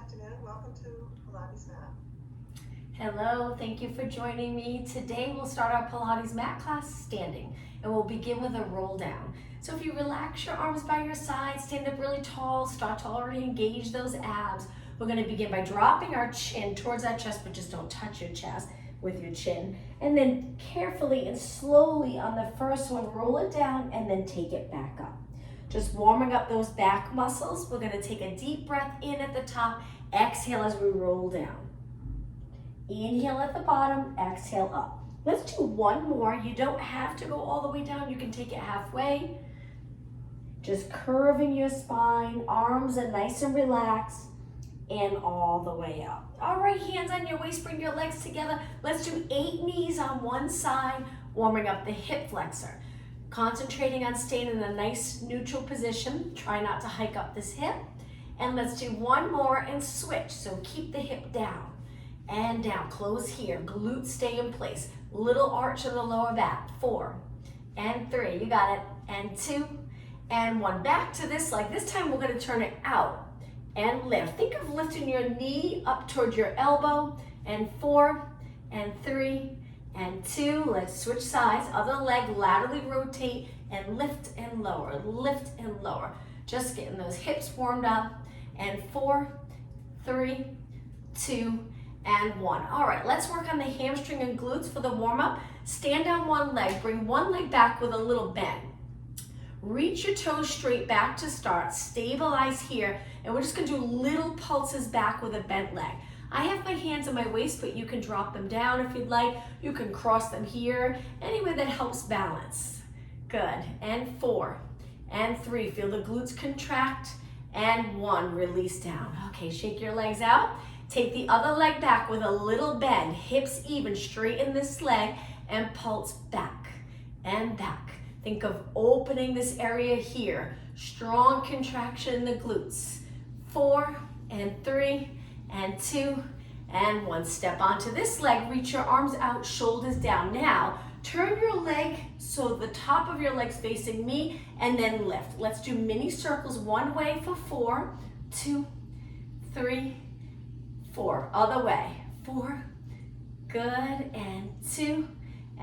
afternoon. Welcome to Pilates Mat. Hello, thank you for joining me. Today we'll start our Pilates mat class standing, and we'll begin with a roll down. So if you relax your arms by your side, stand up really tall, start to already engage those abs. We're going to begin by dropping our chin towards our chest, but just don't touch your chest with your chin. And then carefully and slowly on the first one, roll it down and then take it back up. Just warming up those back muscles. We're going to take a deep breath in at the top, exhale as we roll down. Inhale at the bottom, exhale up. Let's do one more. You don't have to go all the way down. You can take it halfway. Just curving your spine, arms are nice and relaxed, and all the way up. All right, hands on your waist, bring your legs together. Let's do 8 knees on one side, warming up the hip flexor. Concentrating on staying in a nice neutral position. Try not to hike up this hip. And let's do one more and switch. So keep the hip down and down. Close here. Glutes stay in place. Little arch of the lower back. 4 and 3. You got it. And 2 and 1. Back to this leg. This time we're going to turn it out and lift. Think of lifting your knee up towards your elbow. And 4 and 3 and 2. Let's switch sides. Other leg laterally rotate and lift and lower. Lift and lower. Just getting those hips warmed up. And 4, 3, 2, and 1. All right, let's work on the hamstring and glutes for the warm-up. Stand on one leg. Bring one leg back with a little bend. Reach your toes straight back to start. Stabilize here. And we're just going to do little pulses back with a bent leg. I have my hands on my waist, but you can drop them down if you'd like. You can cross them here. Anywhere that helps balance. Good. And 4 and 3. Feel the glutes contract. And 1. Release down. Okay, shake your legs out. Take the other leg back with a little bend. Hips even. Straighten this leg and pulse back and back. Think of opening this area here. Strong contraction in the glutes. 4 and 3 and 2 and 1. Step onto this leg. Reach your arms out, shoulders down. Now, turn your leg so the top of your leg's facing me and then lift. Let's do mini circles one way for 4, 2, 3, 4. Other way. 4. Good. And 2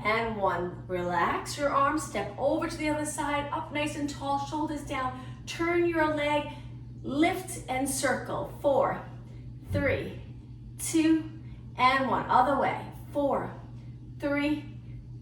and 1. Relax your arms. Step over to the other side. Up nice and tall. Shoulders down. Turn your leg. Lift and circle. 4, 3, 2, and 1. Other way. 4, 3,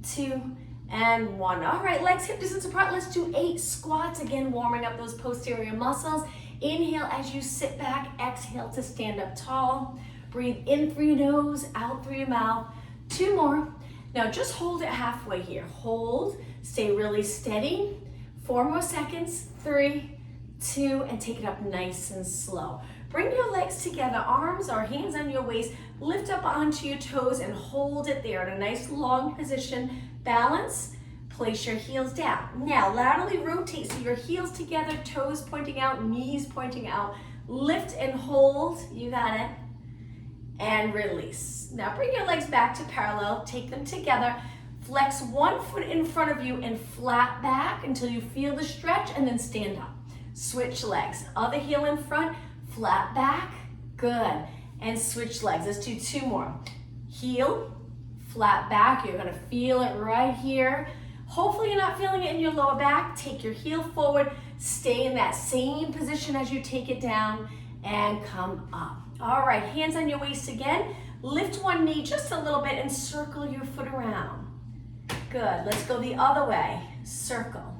2, and 1. All right, legs hip distance apart. Let's do 8 squats. Again, warming up those posterior muscles. Inhale as you sit back. Exhale to stand up tall. Breathe in through your nose, out through your mouth. 2 more. Now just hold it halfway here. Hold. Stay really steady. 4 more seconds. 3, 2, and take it up nice and slow. Bring your legs together, arms or hands on your waist. Lift up onto your toes and hold it there in a nice long position. Balance. Place your heels down. Now laterally rotate so your heels together, toes pointing out, knees pointing out. Lift and hold. You got it. And release. Now bring your legs back to parallel. Take them together. Flex one foot in front of you and flat back until you feel the stretch and then stand up. Switch legs. Other heel in front. Flat back. Good. And switch legs. Let's do 2 more. Heel. Flat back. You're going to feel it right here. Hopefully you're not feeling it in your lower back. Take your heel forward. Stay in that same position as you take it down and come up. All right, hands on your waist again. Lift one knee just a little bit and circle your foot around. Good. Let's go the other way. Circle.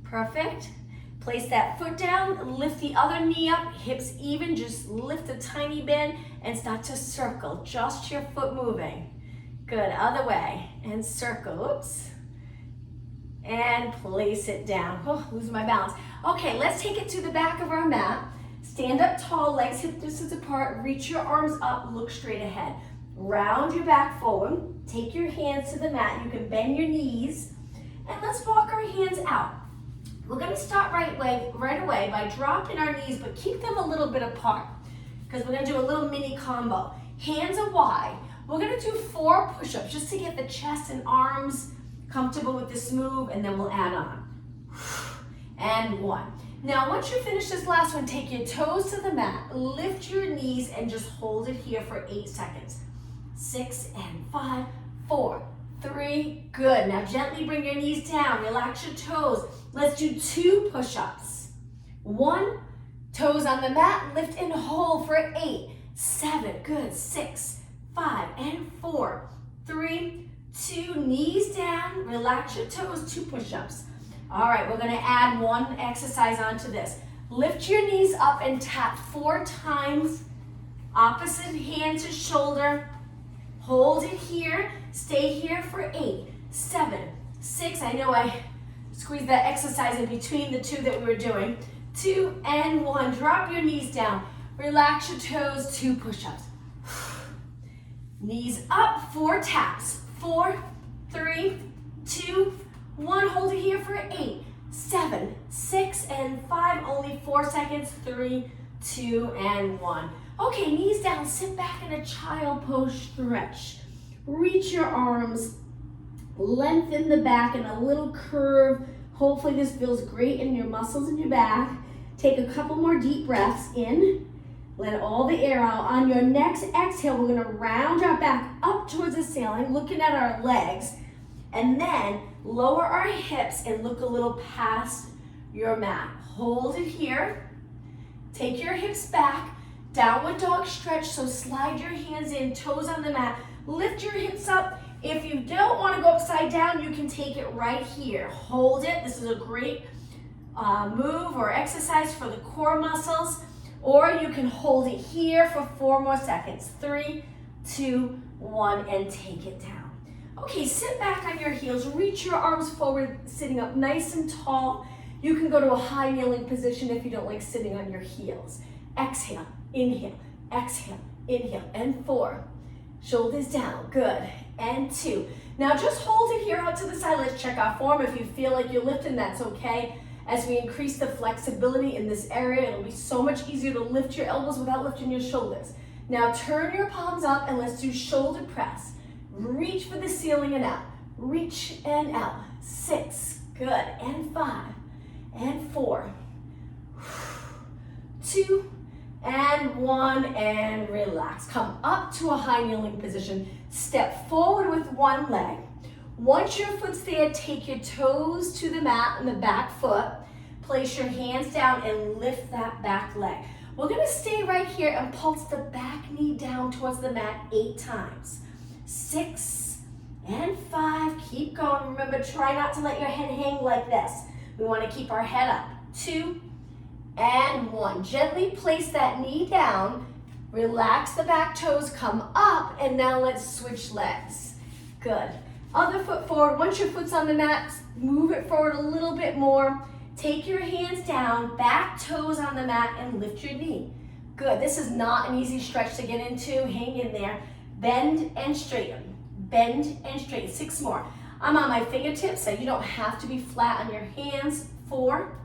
Perfect. Place that foot down. Lift the other knee up. Hips even. Just lift a tiny bit and start to circle. Just your foot moving. Good. Other way. And circle. Oops. And place it down. Oh, losing my balance. Okay, let's take it to the back of our mat. Stand up tall, legs hip distance apart. Reach your arms up, look straight ahead. Round your back forward. Take your hands to the mat. You can bend your knees. And let's walk our hands out. We're going to start right away by dropping our knees, but keep them a little bit apart because we're going to do a little mini combo. Hands are wide. We're going to do 4 push-ups just to get the chest and arms comfortable with this move, and then we'll add on. And 1. Now, once you finish this last one, take your toes to the mat, lift your knees, and just hold it here for 8 seconds. 6 and 5, 4, 3, good. Now gently bring your knees down, relax your toes. Let's do 2 push-ups. 1, toes on the mat, lift and hold for 8, 7, good. 6, 5, and 4, 3, 2, knees down, relax your toes, 2 push-ups. All right, we're gonna add 1 exercise onto this. Lift your knees up and tap 4 times, opposite hand to shoulder. Hold it here, stay here for 8, 7, 6, I know I squeezed that exercise in between the 2 that we were doing. 2 and 1, drop your knees down, relax your toes, 2 push-ups. Knees up, 4 taps, 4, 3, 2, 1, hold it here for 8, 7, 6, and 5, only 4 seconds, 3, 2, and 1. Okay, knees down, sit back in a child pose stretch. Reach your arms, lengthen the back in a little curve. Hopefully this feels great in your muscles in your back. Take a couple more deep breaths in. Let all the air out. On your next exhale, we're gonna round our back up towards the ceiling, looking at our legs, and then lower our hips and look a little past your mat. Hold it here. Take your hips back. Downward dog stretch, so slide your hands in, toes on the mat. Lift your hips up. If you don't want to go upside down, you can take it right here. Hold it. This is a great move or exercise for the core muscles. Or you can hold it here for 4 more seconds. 3, 2, 1, and take it down. Okay, sit back on your heels. Reach your arms forward, sitting up nice and tall. You can go to a high kneeling position if you don't like sitting on your heels. Exhale, inhale, exhale, inhale, and 4. Shoulders down, good, and 2. Now just hold it here out to the side. Let's check our form. If you feel like you're lifting, that's okay. As we increase the flexibility in this area, it'll be so much easier to lift your elbows without lifting your shoulders. Now turn your palms up and let's do shoulder press. Reach for the ceiling and out. Reach and out. 6, good, and 5, and 4, 2, and 1, and relax. Come up to a high kneeling position. Step forward with one leg. Once your foot's there, take your toes to the mat and the back foot. Place your hands down and lift that back leg. We're gonna stay right here and pulse the back knee down towards the mat 8 times. 6 and 5, keep going. Remember, try not to let your head hang like this. We wanna keep our head up. 2 and 1. Gently place that knee down. Relax the back toes, come up, and now let's switch legs. Good. Other foot forward. Once your foot's on the mat, move it forward a little bit more. Take your hands down, back toes on the mat, and lift your knee. Good. This is not an easy stretch to get into. Hang in there. Bend and straighten. Bend and straighten. 6 more. I'm on my fingertips, so you don't have to be flat on your hands. 4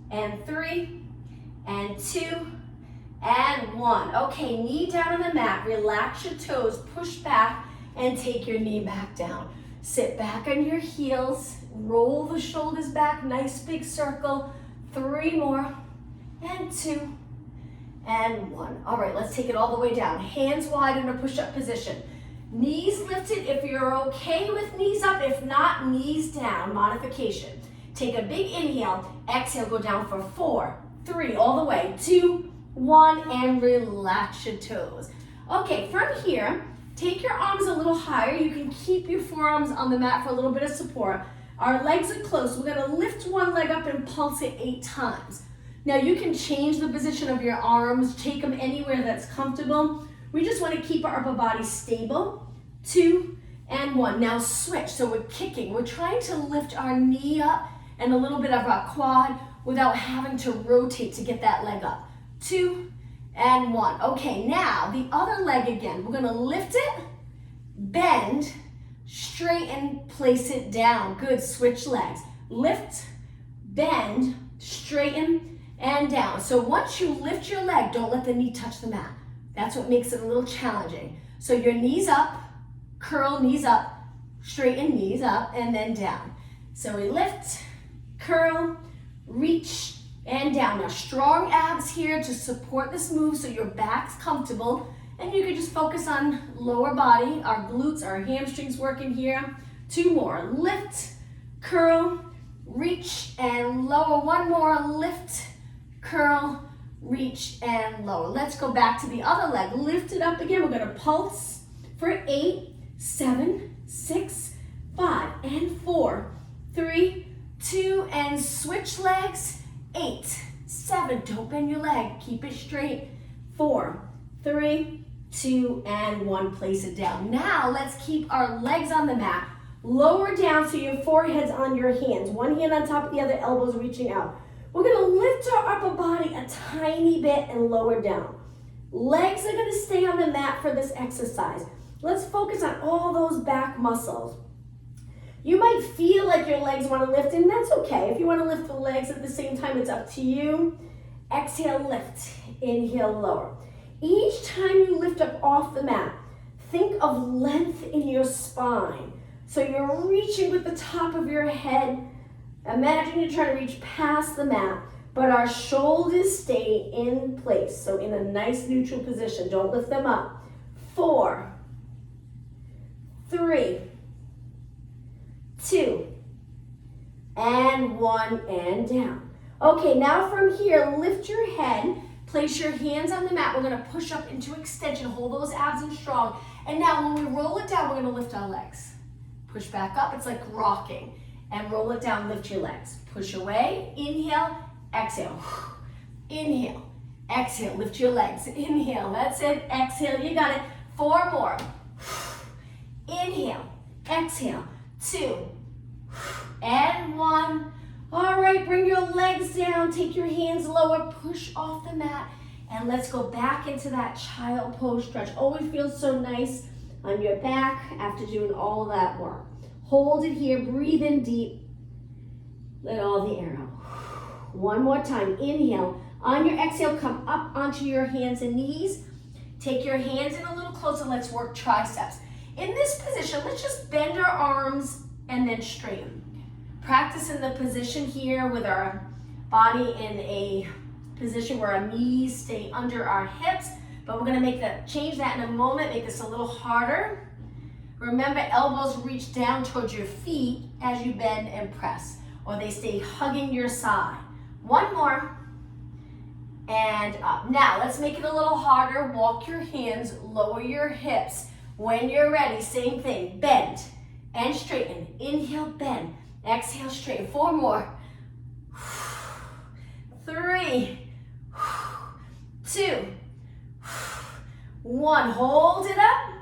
and 3 and 2 and 1. Okay, knee down on the mat. Relax your toes. Push back and take your knee back down. Sit back on your heels, roll the shoulders back, nice big circle. 3 more, and 2, and 1. All right, let's take it all the way down. Hands wide in a push-up position. Knees lifted if you're okay with knees up. If not, knees down, modification. Take a big inhale, exhale, go down for 4, 3, all the way, 2, 1, and relax your toes. Okay, from here, take your arms a little higher. You can keep your forearms on the mat for a little bit of support. Our legs are close. We're gonna lift one leg up and pulse it 8 times. Now you can change the position of your arms, take them anywhere that's comfortable. We just wanna keep our upper body stable. 2 and 1. Now switch, so we're kicking. We're trying to lift our knee up and a little bit of our quad without having to rotate to get that leg up. 2 and 1. Okay, now the other leg again. We're gonna lift it, bend, straighten, place it down. Good, switch legs. Lift, bend, straighten, and down. So once you lift your leg, don't let the knee touch the mat. That's what makes it a little challenging. So your knees up, curl, knees up, straighten, knees up, and then down. So we lift, curl, reach, and down. Now, strong abs here to support this move so your back's comfortable. And you can just focus on lower body, our glutes, our hamstrings working here. 2 more. Lift, curl, reach, and lower. 1 more. Lift, curl, reach, and lower. Let's go back to the other leg. Lift it up again. We're going to pulse for 8, 7, 6, 5, and 4, 3, 2, and switch legs. 8, 7, don't bend your leg. Keep it straight. 4, 3, 2, and 1. Place it down. Now let's keep our legs on the mat. Lower down so your forehead's on your hands. One hand on top of the other, elbows reaching out. We're gonna lift our upper body a tiny bit and lower down. Legs are gonna stay on the mat for this exercise. Let's focus on all those back muscles. You might feel like your legs wanna lift, and that's okay. If you wanna lift the legs at the same time, it's up to you. Exhale, lift. Inhale, lower. Each time you lift up off the mat, think of length in your spine. So you're reaching with the top of your head. Imagine you're trying to reach past the mat, but our shoulders stay in place. So in a nice neutral position. Don't lift them up. 4, 3, 2, and 1, and down. Okay, now from here, lift your head. Place your hands on the mat. We're gonna push up into extension. Hold those abs in strong. And now when we roll it down, we're gonna lift our legs. Push back up, it's like rocking. And roll it down, lift your legs. Push away, inhale, exhale. Inhale, exhale, lift your legs. Inhale, that's it, exhale, you got it. 4 more. Inhale, exhale, 2, and 1. All right, bring your legs down, take your hands lower, push off the mat, and let's go back into that child pose stretch. Always feels so nice on your back after doing all that work. Hold it here, breathe in deep, let all the air out. 1 more time, inhale. On your exhale, come up onto your hands and knees. Take your hands in a little closer, let's work triceps. In this position, let's just bend our arms and then straighten. Practice in the position here with our body in a position where our knees stay under our hips, but we're gonna change that in a moment, make this a little harder. Remember, elbows reach down towards your feet as you bend and press, or they stay hugging your side. 1 more, and up. Now, let's make it a little harder. Walk your hands, lower your hips. When you're ready, same thing, bend and straighten. Inhale, bend. Exhale, straighten. 4 more. 3, 2, 1. Hold it up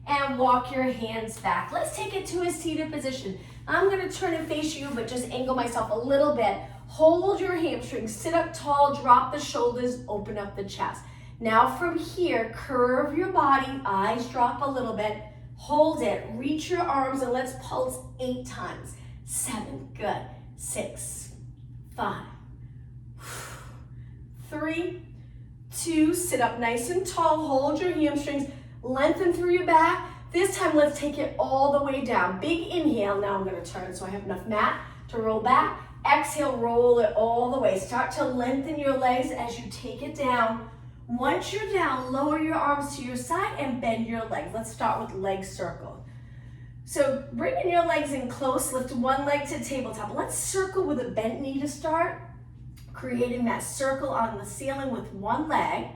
and walk your hands back. Let's take it to a seated position. I'm gonna turn and face you, but just angle myself a little bit. Hold your hamstrings, sit up tall, drop the shoulders, open up the chest. Now from here, curve your body, eyes drop a little bit. Hold it, reach your arms, and let's pulse 8 times. 7, good. 6, 5, 3, 2, sit up nice and tall, hold your hamstrings, lengthen through your back. This time, let's take it all the way down. Big inhale, now I'm gonna turn so I have enough mat to roll back. Exhale, roll it all the way. Start to lengthen your legs as you take it down. Once you're down, lower your arms to your side and bend your legs. Let's start with leg circle. So bringing your legs in close, lift one leg to tabletop. Let's circle with a bent knee to start, creating that circle on the ceiling with one leg.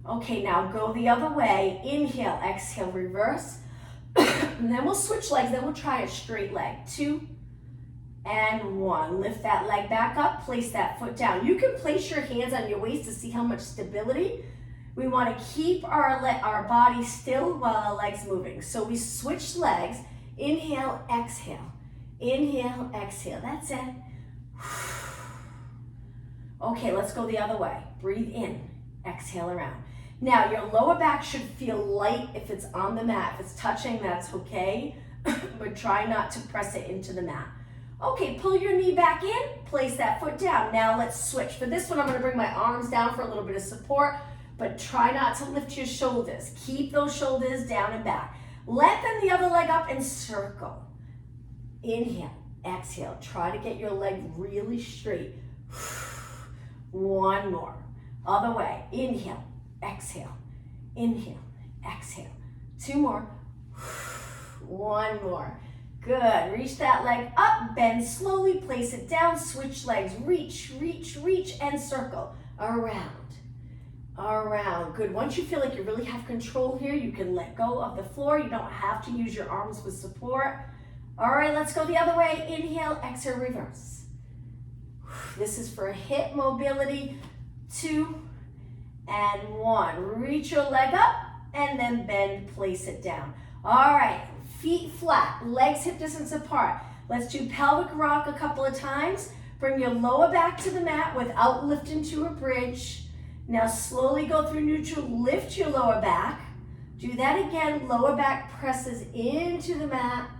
Okay, now go the other way. Inhale, exhale, reverse. And then we'll switch legs, then we'll try a straight leg. 2 and 1. Lift that leg back up, place that foot down. You can place your hands on your waist to see how much stability. We want to keep our body still while our legs moving. So we switch legs. Inhale, exhale. Inhale, exhale. That's it. Okay, let's go the other way. Breathe in, exhale around. Now your lower back should feel light if it's on the mat. If it's touching, that's okay, but try not to press it into the mat. Okay, pull your knee back in, place that foot down. Now let's switch. For this one, I'm gonna bring my arms down for a little bit of support, but try not to lift your shoulders. Keep those shoulders down and back. Lengthen the other leg up and circle. Inhale, exhale. Try to get your leg really straight. One more. Other way. Inhale, exhale, inhale, exhale. Two more. One more. Good. Reach that leg up, bend slowly, place it down, switch legs, reach, reach, reach, and circle. Around, around. Good. Once you feel like you really have control here, you can let go of the floor. You don't have to use your arms with support. All right, let's go the other way. Inhale, exhale, reverse. This is for hip mobility. 2 and 1. Reach your leg up and then bend, place it down. All right, feet flat, legs hip distance apart. Let's do pelvic rock a couple of times. Bring your lower back to the mat without lifting to a bridge. Now slowly go through neutral, lift your lower back. Do that again, lower back presses into the mat.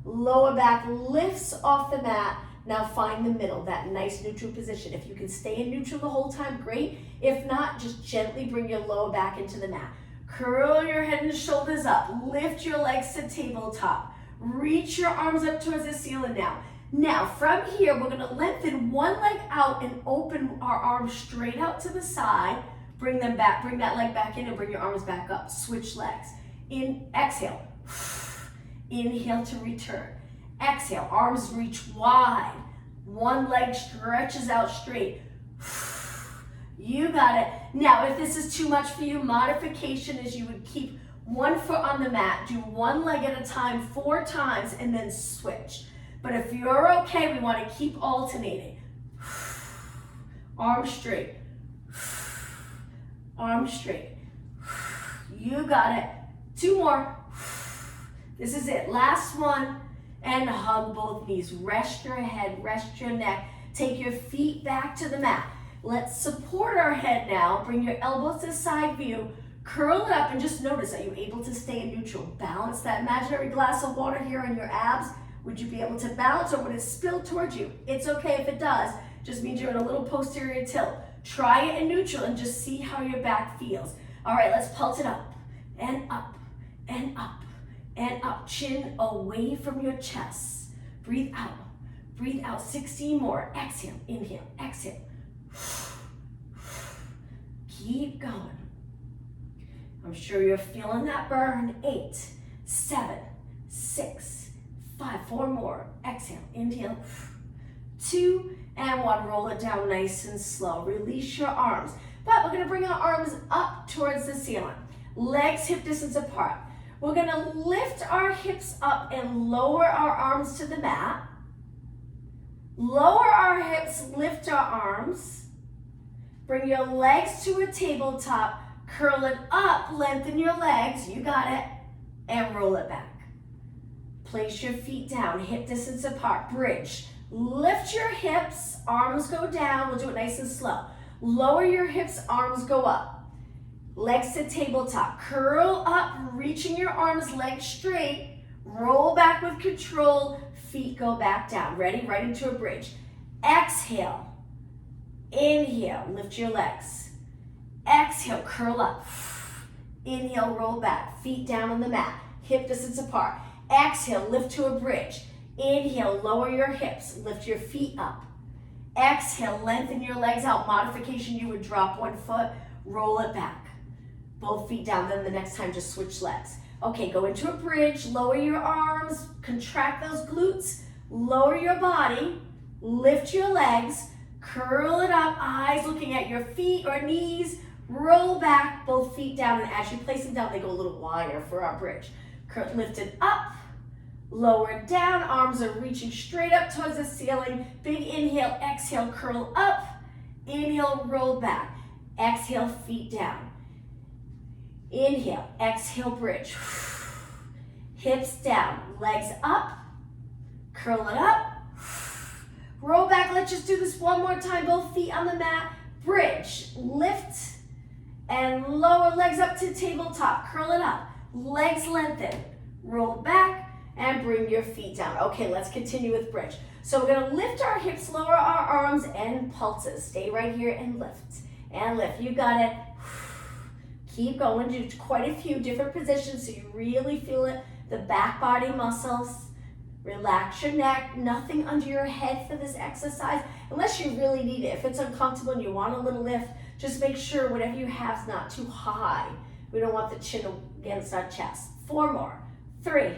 Lower back lifts off the mat. Now find the middle, that nice neutral position. If you can stay in neutral the whole time, great. If not, just gently bring your lower back into the mat. Curl your head and shoulders up. Lift your legs to tabletop. Reach your arms up towards the ceiling now. Now, from here, we're gonna lengthen one leg out and open our arms straight out to the side. Bring them back, bring that leg back in and bring your arms back up. Switch legs. Exhale. Inhale to return. Exhale, arms reach wide. One leg stretches out straight. You got it. Now, if this is too much for you, modification is you would keep one foot on the mat, do one leg at a time 4 times, and then switch. But if you're okay, we want to keep alternating. Arms straight. Arms straight. You got it. 2 more. This is it. Last one. And hug both knees. Rest your head, rest your neck. Take your feet back to the mat. Let's support our head now. Bring your elbows to side view. Curl it up and just notice, are you able to stay in neutral? Balance that imaginary glass of water here on your abs. Would you be able to balance or would it spill towards you? It's okay if it does. Just means you're in a little posterior tilt. Try it in neutral and just see how your back feels. All right, let's pulse it up and up and up and up. Chin away from your chest. Breathe out. Breathe out. 16 more. Exhale, inhale, exhale. Keep going. I'm sure you're feeling that burn. 8, 7, 6, 5, 4 more. Exhale, inhale. 2 and 1. Roll it down nice and slow. Release your arms. But we're gonna bring our arms up towards the ceiling. Legs hip distance apart. We're gonna lift our hips up and lower our arms to the mat. Lower our hips, lift our arms. Bring your legs to a tabletop. Curl it up, lengthen your legs, you got it, and roll it back. Place your feet down, hip distance apart, bridge. Lift your hips, arms go down, we'll do it nice and slow. Lower your hips, arms go up. Legs to tabletop, curl up, reaching your arms, legs straight. Roll back with control, feet go back down. Ready? Right into a bridge. Exhale, inhale, lift your legs. Exhale, curl up. Inhale, roll back. Feet down on the mat. Hip distance apart. Exhale, lift to a bridge. Inhale, lower your hips. Lift your feet up. Exhale, lengthen your legs out. Modification, you would drop one foot. Roll it back. Both feet down. Then the next time, just switch legs. Okay, go into a bridge. Lower your arms. Contract those glutes. Lower your body. Lift your legs. Curl it up. Eyes looking at your feet or knees. Roll back, both feet down, and as you place them down, they go a little wider for our bridge. Lift it up, lower down, arms are reaching straight up towards the ceiling. Big inhale, exhale, curl up. Inhale, roll back. Exhale, feet down. Inhale, exhale, bridge. Hips down, legs up, curl it up. Roll back, let's just do this one more time. Both feet on the mat, bridge, lift, and lower legs up to tabletop. Curl it up. Legs lengthen. Roll back and bring your feet down. Okay, let's continue with bridge. So we're going to lift our hips, lower our arms, and pulses. Stay right here and lift. And lift. You got it. Keep going. Do quite a few different positions so you really feel it. The back body muscles. Relax your neck. Nothing under your head for this exercise. unless you really need it. If it's uncomfortable and you want a little lift, just make sure whatever you have is not too high. We don't want the chin against our chest. 4 more. 3,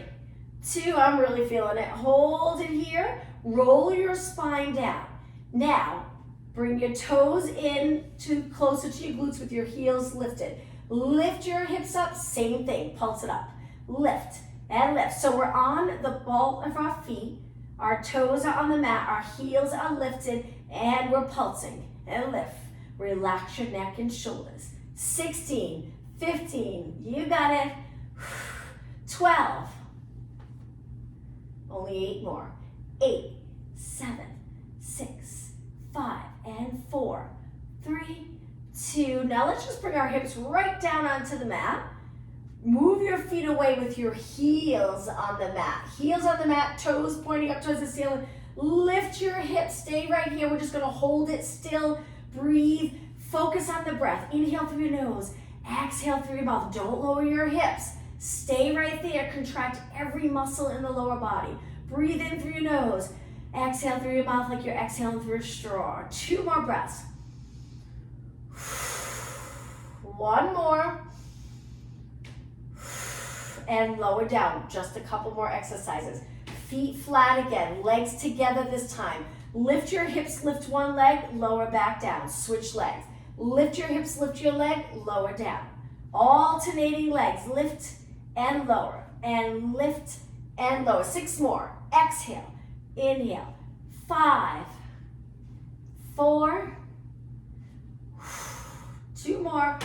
2, I'm really feeling it. Hold it here. Roll your spine down. Now, bring your toes in closer to your glutes with your heels lifted. Lift your hips up, same thing, pulse it up. Lift and lift. So we're on the ball of our feet. Our toes are on the mat, our heels are lifted, and we're pulsing. And lift. Relax your neck and shoulders. 16, 15, you got it. 12. Only 8 more. 8, 7, 6, 5, and 4, 3, 2. Now let's just bring our hips right down onto the mat. Move your feet away with your heels on the mat. Heels on the mat, toes pointing up towards the ceiling. Lift your hips, stay right here. We're just gonna hold it still. Breathe, focus on the breath. Inhale through your nose, exhale through your mouth. Don't lower your hips. Stay right there, contract every muscle in the lower body. Breathe in through your nose, exhale through your mouth like you're exhaling through a straw. 2 more breaths. 1 more. And lower down, just a couple more exercises. Feet flat again, legs together this time. Lift your hips, lift one leg, lower back down, switch legs. Lift your hips, lift your leg, lower down. Alternating legs, lift and lower, and lift and lower. 6 more, exhale, inhale. 5, 4, 2 more,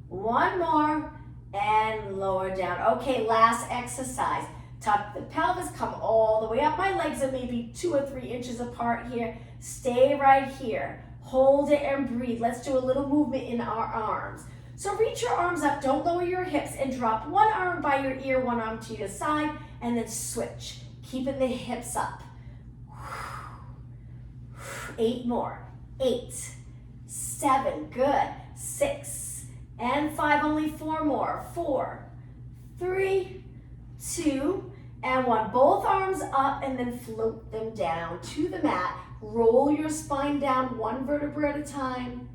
1 more, and lower down. Okay, last exercise. Tuck the pelvis, come all the way up. My legs are maybe 2 or 3 inches apart here. Stay right here. Hold it and breathe. Let's do a little movement in our arms. So reach your arms up, don't lower your hips, and drop one arm by your ear, one arm to your side, and then switch. Keeping the hips up. 8 more. 8, 7, good. 6, and 5, only 4 more. 4, 3, 2, and 1. Both arms up and then float them down to the mat. Roll your spine down 1 vertebra at a time.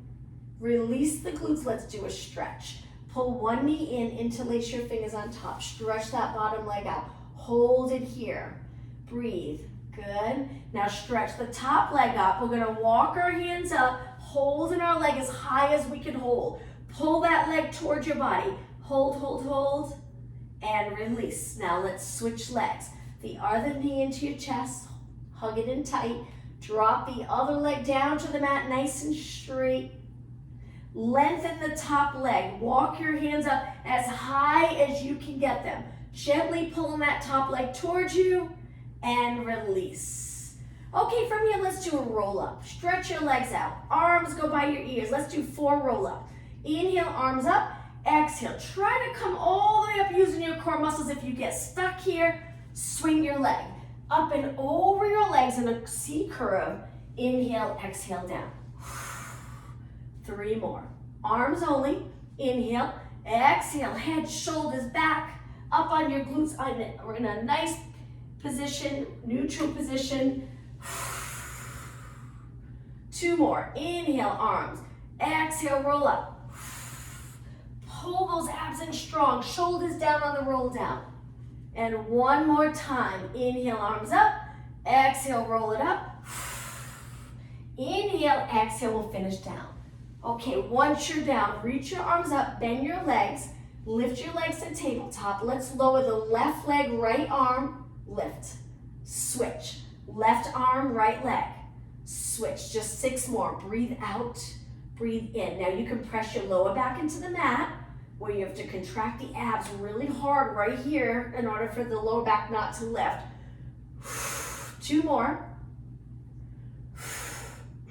Release the glutes. Let's do a stretch. Pull one knee in, interlace your fingers on top. Stretch that bottom leg out. Hold it here. Breathe. Good. Now stretch the top leg up. We're going to walk our hands up, holding our leg as high as we can hold. Pull that leg towards your body. Hold, hold, hold, and release. Now let's switch legs. The other knee into your chest. Hug it in tight. Drop the other leg down to the mat, nice and straight. Lengthen the top leg. Walk your hands up as high as you can get them. Gently pulling that top leg towards you and release. Okay, from here, let's do a roll up. Stretch your legs out. Arms go by your ears. Let's do 4 roll up. Inhale, arms up. Exhale. Try to come all the way up using your core muscles. If you get stuck here, swing your leg up and over your legs in a C curve. Inhale, exhale down. 3 more. Arms only. Inhale, exhale, head, shoulders back, up on your glutes. We're in a nice position, neutral position. 2 more. Inhale, arms. Exhale, roll up. Pull those abs in strong. Shoulders down on the roll down. And 1 more time. Inhale, arms up. Exhale, roll it up. Inhale, exhale, we'll finish down. Okay, once you're down, reach your arms up, bend your legs, lift your legs to tabletop. Let's lower the left leg, right arm, lift. Switch. Left arm, right leg. Switch. Just 6 more. Breathe out, breathe in. Now you can press your lower back into the mat, where you have to contract the abs really hard right here in order for the lower back not to lift. 2 more.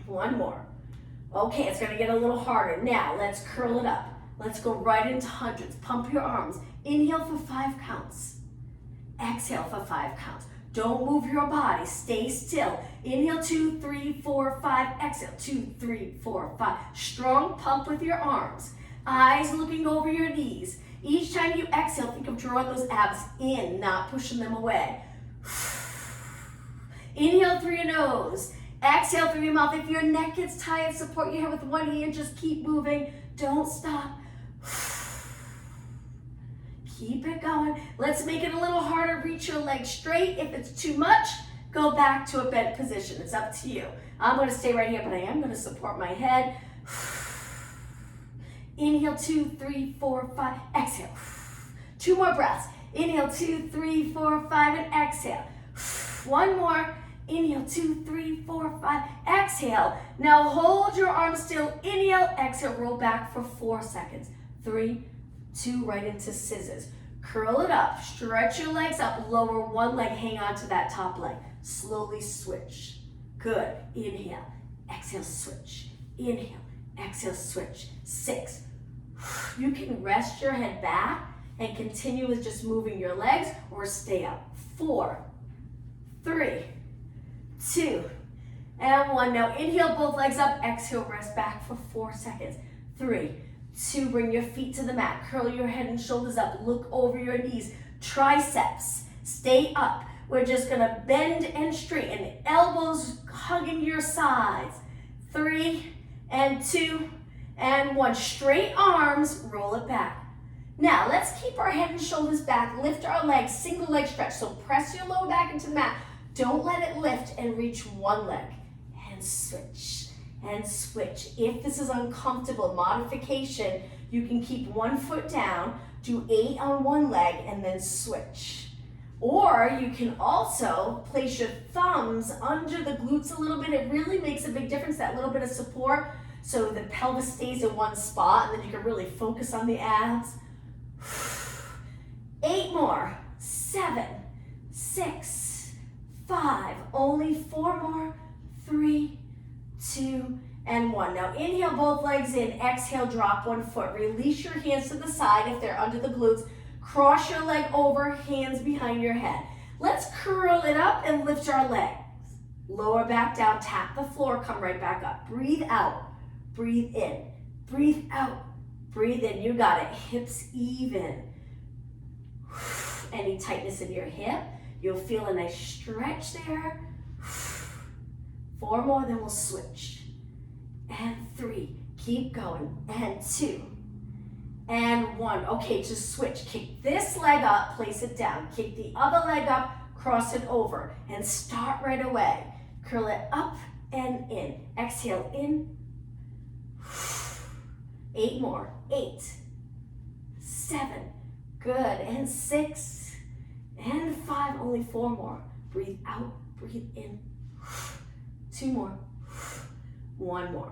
1 more. Okay, it's gonna get a little harder. Now, let's curl it up. Let's go right into hundreds. Pump your arms. Inhale for 5 counts. Exhale for 5 counts. Don't move your body, stay still. Inhale, 2, 3, 4, 5. Exhale, 2, 3, 4, 5. Strong pump with your arms. Eyes looking over your knees. Each time you exhale, think of drawing those abs in, not pushing them away. Inhale through your nose. Exhale through your mouth. If your neck gets tired, support your head with one hand. Just keep moving. Don't stop. Keep it going. Let's make it a little harder. Reach your legs straight. If it's too much, go back to a bent position. It's up to you. I'm going to stay right here, but I am going to support my head. Inhale, 2, 3, 4, 5. Exhale. 2 more breaths. Inhale, 2, 3, 4, 5, and exhale. 1 more. Inhale, 2, 3, 4, 5. Exhale. Now hold your arms still. Inhale, exhale, roll back for 4 seconds. 3, 2, right into scissors. Curl it up. Stretch your legs up. Lower one leg. Hang on to that top leg. Slowly switch. Good. Inhale. Exhale, switch. Inhale. Exhale, switch. 6. You can rest your head back and continue with just moving your legs or stay up. 4, 3, 2, and 1. Now inhale, both legs up. Exhale, rest back for 4 seconds. 3, 2, bring your feet to the mat. Curl your head and shoulders up. Look over your knees. Triceps, stay up. We're just gonna bend and straighten. Elbows hugging your sides. 3, and 2, and 1. Straight arms, roll it back. Now, let's keep our head and shoulders back. Lift our legs, single leg stretch. So press your lower back into the mat. Don't let it lift and reach one leg. And switch, and switch. If this is uncomfortable, modification, you can keep 1 foot down, do 8 on one leg, and then switch. Or you can also place your thumbs under the glutes a little bit. It really makes a big difference, that little bit of support, so the pelvis stays in one spot, and then you can really focus on the abs. 8 more. 7, 6, 5. Only 4 more. 3, 2, and 1. Now inhale, both legs in. Exhale, drop 1 foot. Release your hands to the side if they're under the glutes. Cross your leg over, hands behind your head. Let's curl it up and lift our legs. Lower back down, tap the floor, come right back up. Breathe out, breathe in, breathe out, breathe in. You got it. Hips even. Any tightness in your hip, you'll feel a nice stretch there. 4 more, then we'll switch. And 3, keep going. And 2, and 1. Okay, just switch. Kick this leg up, place it down. Kick the other leg up, cross it over, and start right away. Curl it up and in. Exhale in. 8 more. 8, 7, good. And 6, and 5. Only 4 more. Breathe out, breathe in. 2 more. 1 more.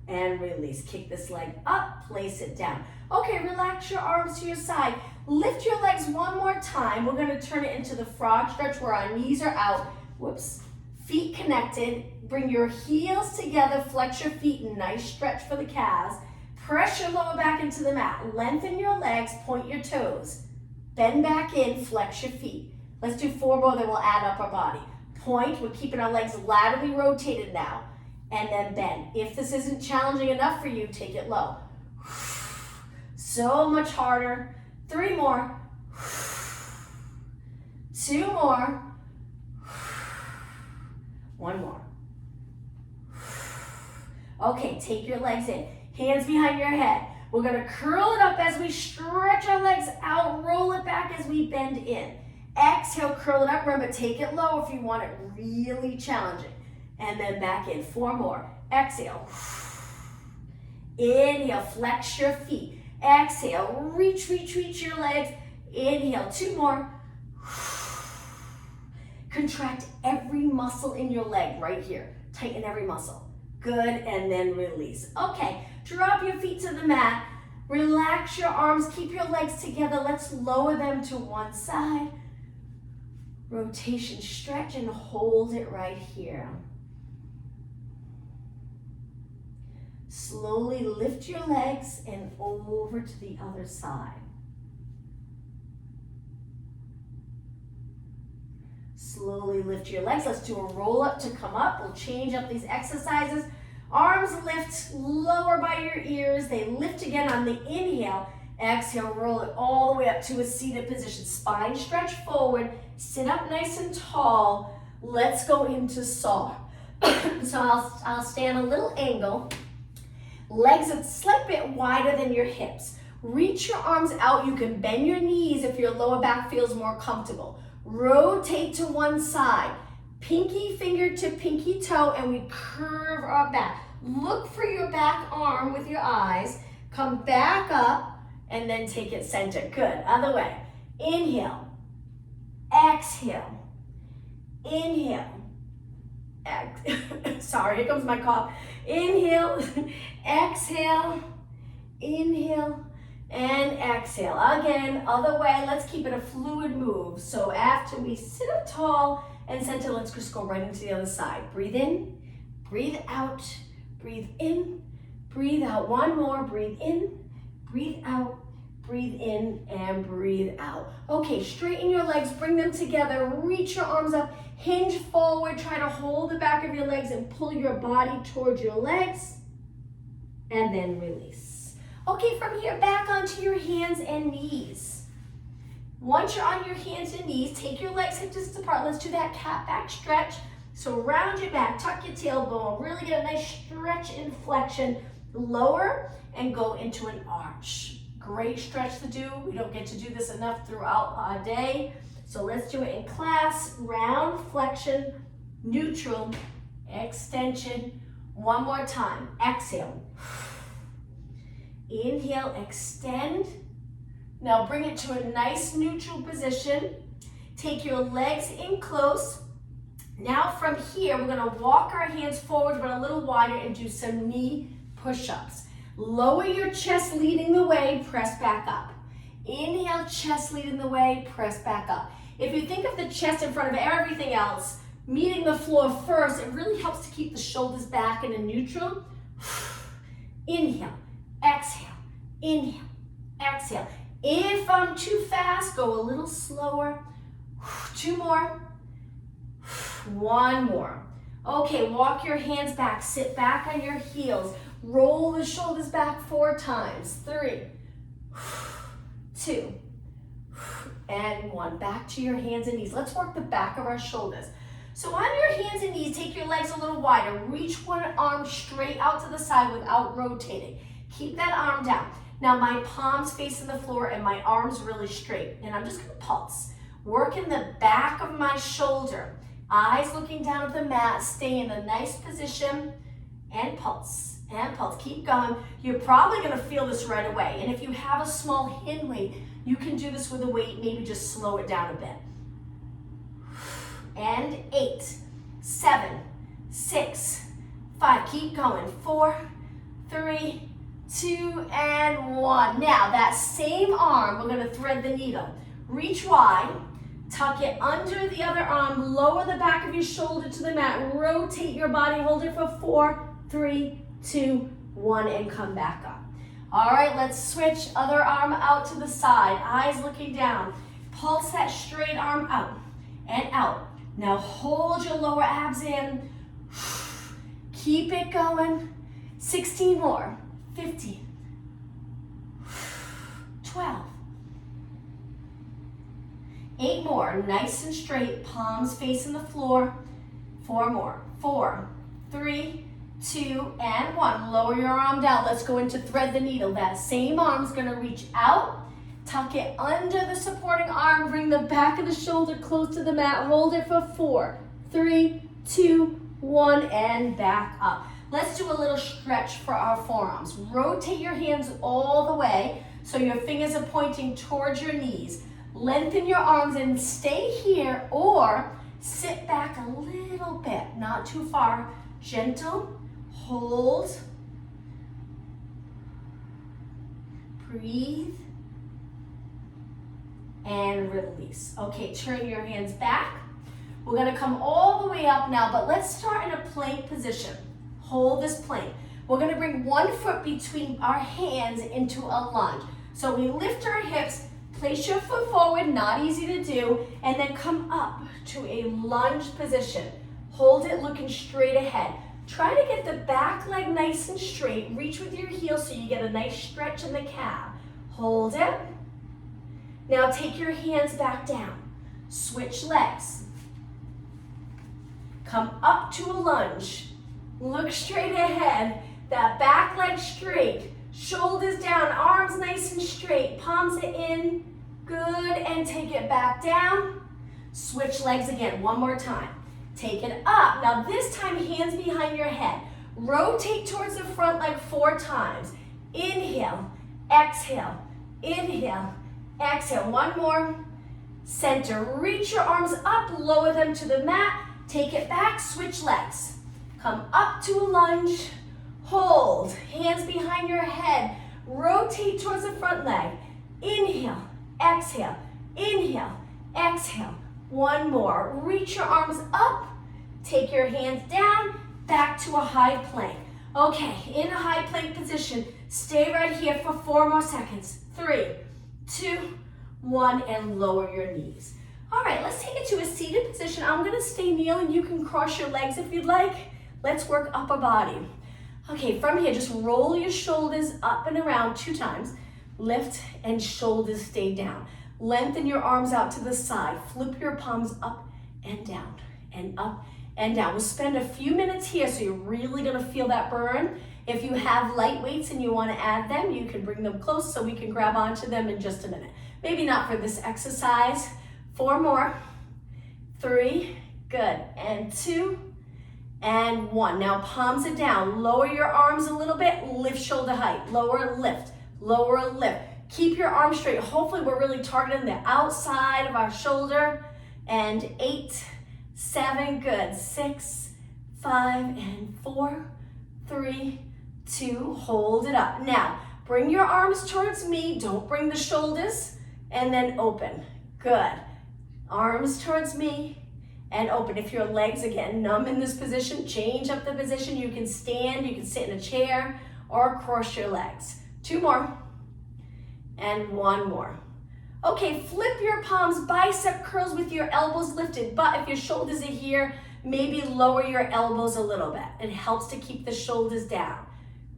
And release. Kick this leg up, place it down. Okay, relax your arms to your side. Lift your legs 1 more time. We're gonna turn it into the frog stretch where our knees are out. Whoops. Feet connected. Bring your heels together. Flex your feet. Nice stretch for the calves. Press your lower back into the mat. Lengthen your legs. Point your toes. Bend back in. Flex your feet. Let's do 4 more, then we'll add up our body. Point. We're keeping our legs laterally rotated now. And then bend. If this isn't challenging enough for you, take it low. So much harder. 3 more. 2 more. 1 more. Okay, take your legs in. Hands behind your head. We're gonna curl it up as we stretch our legs out. Roll it back as we bend in. Exhale, curl it up. Remember, take it low if you want it really challenging. And then back in. 4 more. Exhale. Inhale, flex your feet. Exhale, reach your legs. Inhale, 2 more. Contract every muscle in your leg right here. Tighten every muscle. Good, and then release. Okay, drop your feet to the mat. Relax your arms, keep your legs together. Let's lower them to one side. Rotation, stretch, and hold it right here. Slowly lift your legs and over to the other side. Slowly lift your legs. Let's do a roll up to come up. We'll change up these exercises. Arms lift lower by your ears. They lift again on the inhale. Exhale, roll it all the way up to a seated position. Spine stretch forward. Sit up nice and tall. Let's go into saw. So I'll stand a little angle. Legs a slight bit wider than your hips. Reach your arms out. You can bend your knees if your lower back feels more comfortable. Rotate to one side. Pinky finger to pinky toe, and we curve our back. Look for your back arm with your eyes. Come back up, and then take it center. Good. Other way. Inhale. Exhale. Inhale. Sorry, here comes my cough. Inhale, exhale, inhale, and exhale. Again, other way. Let's keep it a fluid move. So after we sit up tall and center, let's just go right into the other side. Breathe in, breathe out, breathe in, breathe out. One more. Breathe in, breathe out, breathe in, and breathe out. Okay, straighten your legs, bring them together, reach your arms up, hinge forward, try to hold the back of your legs and pull your body towards your legs, and then release. Okay, from here, back onto your hands and knees. Once you're on your hands and knees, take your legs hip distance apart. Let's do that cat back stretch. So round your back, tuck your tailbone, really get a nice stretch and flexion. Lower and go into an arch. Great stretch to do. We don't get to do this enough throughout our day. So let's do it in class. Round, flexion, neutral, extension. One more time. Exhale. Inhale, extend. Now bring it to a nice neutral position. Take your legs in close. Now from here, we're gonna walk our hands forward but a little wider and do some knee push-ups. Lower your chest leading the way, press back up. Inhale, chest leading the way, press back up. If you think of the chest in front of everything else, meeting the floor first, it really helps to keep the shoulders back in a neutral. Inhale, exhale, inhale, exhale. If I'm too fast, go a little slower. Two more. One more. Okay, walk your hands back, sit back on your heels. Roll the shoulders back 4 times. 3, 2, and 1. Back to your hands and knees. Let's work the back of our shoulders. So on your hands and knees, take your legs a little wider. Reach one arm straight out to the side without rotating. Keep that arm down. Now my palms facing the floor and my arms really straight. And I'm just gonna pulse. Work in the back of my shoulder. Eyes looking down at the mat. Stay in a nice position and pulse. And pulse, keep going. You're probably gonna feel this right away. And if you have a small hand weight, you can do this with a weight, maybe just slow it down a bit. And 8, 7, 6, 5, keep going. 4, 3, 2, and 1. Now that same arm, we're gonna thread the needle. Reach wide, tuck it under the other arm, lower the back of your shoulder to the mat, rotate your body, hold it for 4, 3, 2, 1, and come back up. All right, let's switch. Other arm out to the side, eyes looking down. Pulse that straight arm out and out. Now hold your lower abs in. Keep it going. 16 more. 15. 12. 8 more. Nice and straight. Palms facing the floor. 4 more. 4, 3, 2, and 1. Lower your arm down. Let's go into thread the needle. That same arm's gonna reach out, tuck it under the supporting arm, bring the back of the shoulder close to the mat, hold it for 4, 3, 2, 1, and back up. Let's do a little stretch for our forearms. Rotate your hands all the way so your fingers are pointing towards your knees. Lengthen your arms and stay here or sit back a little bit, not too far. Gentle. Hold, breathe, and release. Okay, turn your hands back. We're gonna come all the way up now, but let's start in a plank position. Hold this plank. We're gonna bring one foot between our hands into a lunge. So we lift our hips, place your foot forward, not easy to do, and then come up to a lunge position. Hold it looking straight ahead. Try to get the back leg nice and straight. Reach with your heels so you get a nice stretch in the calf. Hold it. Now take your hands back down. Switch legs. Come up to a lunge. Look straight ahead. That back leg straight. Shoulders down, arms nice and straight. Palms it in. Good, and take it back down. Switch legs again, one more time. Take it up. Now this time, hands behind your head. Rotate towards the front leg 4 times. Inhale, exhale, inhale, exhale. One more. Center, reach your arms up, lower them to the mat. Take it back, switch legs. Come up to a lunge. Hold, hands behind your head. Rotate towards the front leg. Inhale, exhale, inhale, exhale. One more. Reach your arms up. Take your hands down. Back to a high plank. Okay, in a high plank position. Stay right here for 4 more seconds. 3, 2, 1, and lower your knees. All right, let's take it to a seated position. I'm gonna stay kneeling. You can cross your legs if you'd like. Let's work upper body. Okay, from here, just roll your shoulders up and around 2 times. Lift and shoulders stay down. Lengthen your arms out to the side. Flip your palms up and down and up and down. We'll spend a few minutes here, so you're really gonna feel that burn. If you have light weights and you wanna add them, you can bring them close so we can grab onto them in just a minute. Maybe not for this exercise. 4 more. 3, good, and 2, and 1. Now palms are down. Lower your arms a little bit. Lift shoulder height. Lower, lift. Lower, lift. Keep your arms straight. Hopefully we're really targeting the outside of our shoulder. And 8, 7, good. 6, 5, and 4, 3, 2. Hold it up. Now, bring your arms towards me. Don't bring the shoulders. And then open. Good. Arms towards me and open. If your legs, again, numb in this position, change up the position. You can stand, you can sit in a chair, or cross your legs. 2 more. And 1 more. Okay, flip your palms, bicep curls with your elbows lifted. But if your shoulders are here, maybe lower your elbows a little bit. It helps to keep the shoulders down.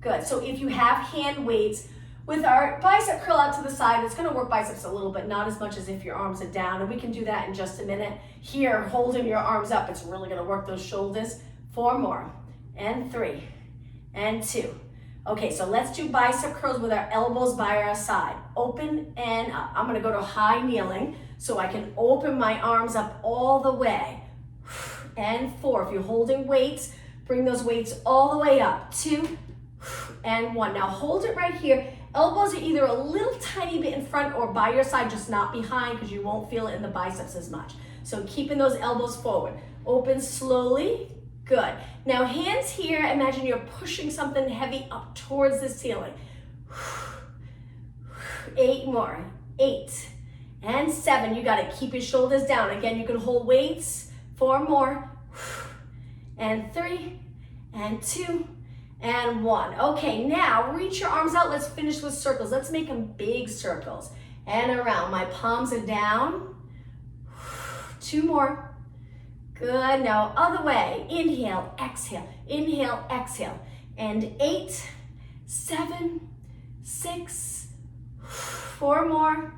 Good. So if you have hand weights, with our bicep curl out to the side, it's gonna work biceps a little bit, not as much as if your arms are down, and we can do that in just a minute. Here, holding your arms up, it's really gonna work those shoulders. 4 more, and 3, and 2. Okay, so let's do bicep curls with our elbows by our side. Open and up. I'm gonna go to high kneeling, so I can open my arms up all the way. And 4, if you're holding weights, bring those weights all the way up. 2, and 1. Now hold it right here. Elbows are either a little tiny bit in front or by your side, just not behind, because you won't feel it in the biceps as much. So keeping those elbows forward. Open slowly. Good. Now hands here, imagine you're pushing something heavy up towards the ceiling. 8 more. 8 and 7. You got to keep your shoulders down. Again, you can hold weights. 4 more. And 3 and 2. And 1. Okay, now reach your arms out. Let's finish with circles. Let's make them big circles. And around. My palms are down. 2 more. Good. Now other way. Inhale, exhale. Inhale, exhale. And 8, 7, 6, 4 more.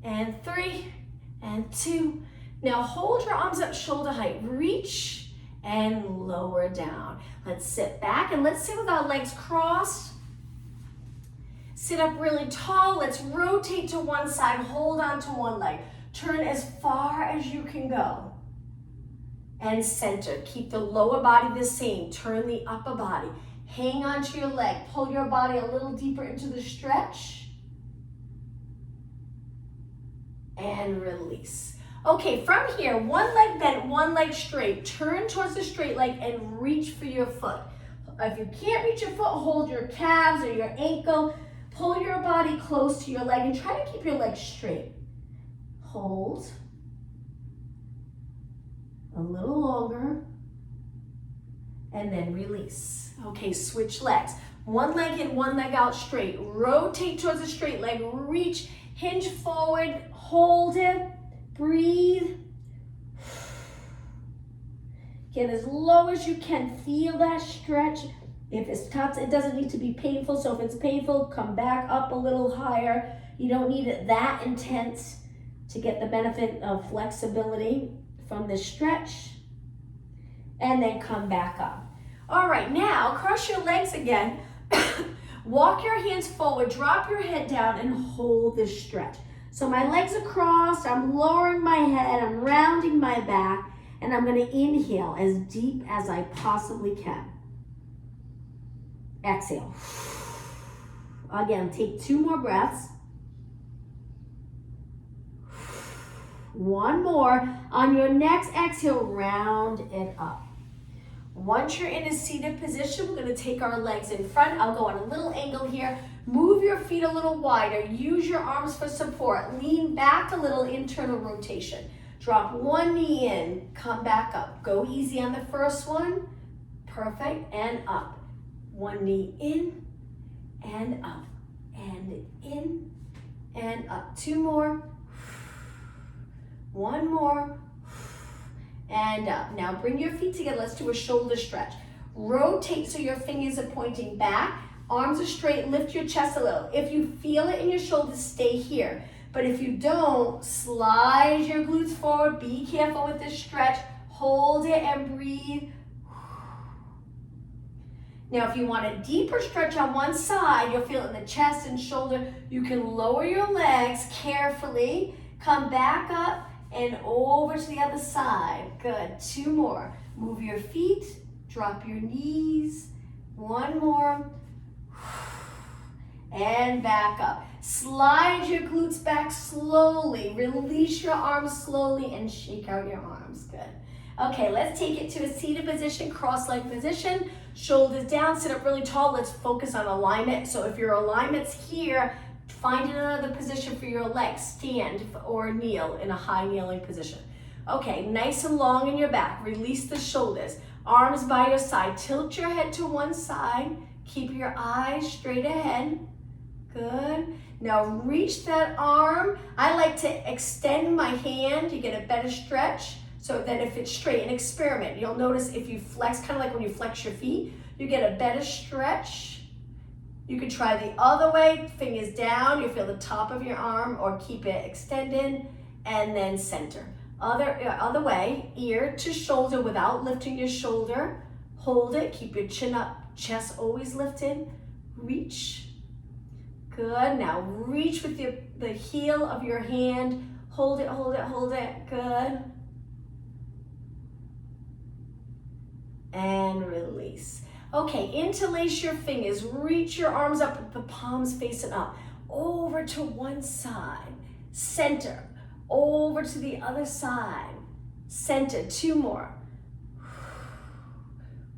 And 3, and 2. Now hold your arms up shoulder height. Reach and lower down. Let's sit back and let's sit with our legs crossed. Sit up really tall. Let's rotate to one side. Hold on to one leg. Turn as far as you can go. And center. Keep the lower body the same. Turn the upper body. Hang on to your leg. Pull your body a little deeper into the stretch. And release. Okay, from here, one leg bent, one leg straight. Turn towards the straight leg and reach for your foot. If you can't reach your foot, hold your calves or your ankle. Pull your body close to your leg and try to keep your leg straight. Hold. A little longer. And then release. Okay, switch legs. One leg in, one leg out straight. Rotate towards the straight leg. Reach, hinge forward, hold it. Breathe. Get as low as you can. Feel that stretch. If it's tough, it doesn't need to be painful. So if it's painful, come back up a little higher. You don't need it that intense to get the benefit of flexibility from this stretch. and then come back up. All right, now cross your legs again. Walk your hands forward, drop your head down, and hold this stretch. So my legs are crossed, I'm lowering my head, I'm rounding my back, and I'm gonna inhale as deep as I possibly can. Exhale. Again, take 2 more breaths. One more. On your next exhale, round it up. Once you're in a seated position, we're going to take our legs in front. I'll go on a little angle here. Move your feet a little wider. Use your arms for support. Lean back a little, internal rotation. Drop one knee in, come back up. Go easy on the first one. Perfect, and up. One knee in and up, and in and up. 2 more. One more. And up. Now bring your feet together. Let's do a shoulder stretch. Rotate so your fingers are pointing back. Arms are straight. Lift your chest a little. If you feel it in your shoulders, stay here. But if you don't, slide your glutes forward. Be careful with this stretch. Hold it and breathe. Now, if you want a deeper stretch on one side, you'll feel it in the chest and shoulder. You can lower your legs carefully. Come back up and over to the other side. Good. 2 more. Move your feet. Drop your knees. 1 more. And back up. Slide your glutes back slowly. Release your arms slowly and shake out your arms. Good. Okay, let's take it to a seated position, cross-leg position. Shoulders down, sit up really tall. Let's focus on alignment. So if your alignment's here, find another position for your legs. Stand or kneel in a high kneeling position. Okay, nice and long in your back. Release the shoulders. Arms by your side. Tilt your head to one side. Keep your eyes straight ahead. Good. Now reach that arm. I like to extend my hand. You get a better stretch. So that if it's straight, an experiment. You'll notice if you flex, kind of like when you flex your feet, you get a better stretch. You can try the other way, fingers down, you feel the top of your arm, or keep it extended, and then center. Other way, ear to shoulder without lifting your shoulder. Hold it, keep your chin up, chest always lifted. Reach. Good, now reach with the heel of your hand. Hold it, hold it, hold it, good. And release. Okay, interlace your fingers. Reach your arms up with the palms facing up. Over to one side. Center. Over to the other side. Center. 2 more.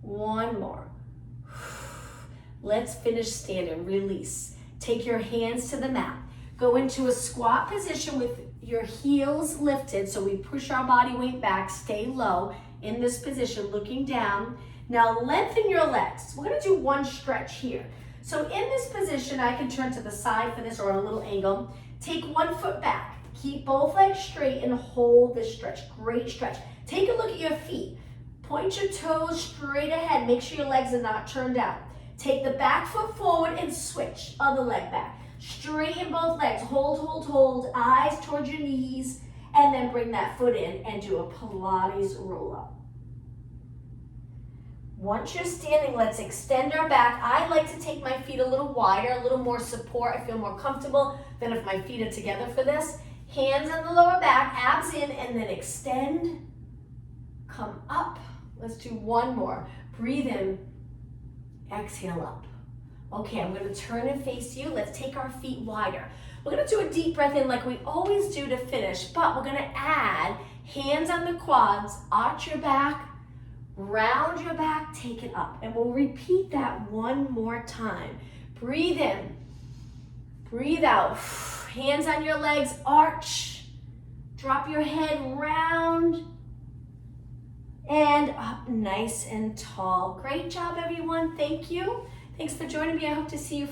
1 more. Let's finish standing. Release. Take your hands to the mat. Go into a squat position with your heels lifted. So we push our body weight back. Stay low in this position, looking down. Now lengthen your legs. We're gonna do 1 stretch here. So in this position, I can turn to the side for this or a little angle. Take 1 foot back. Keep both legs straight and hold this stretch. Great stretch. Take a look at your feet. Point your toes straight ahead. Make sure your legs are not turned out. Take the back foot forward and switch. Other leg back. Straighten both legs. Hold, hold, hold. Eyes towards your knees. And then bring that foot in and do a Pilates roll up. Once you're standing, let's extend our back. I like to take my feet a little wider, a little more support. I feel more comfortable than if my feet are together for this. Hands on the lower back, abs in, and then extend. Come up. Let's do 1 more. Breathe in. Exhale up. Okay, I'm going to turn and face you. Let's take our feet wider. We're going to do a deep breath in like we always do to finish, but we're going to add hands on the quads, arch your back, round your back, take it up. And we'll repeat that 1 more time. Breathe in, breathe out. Hands on your legs, arch. Drop your head round and up nice and tall. Great job, everyone. Thank you. Thanks for joining me. I hope to see you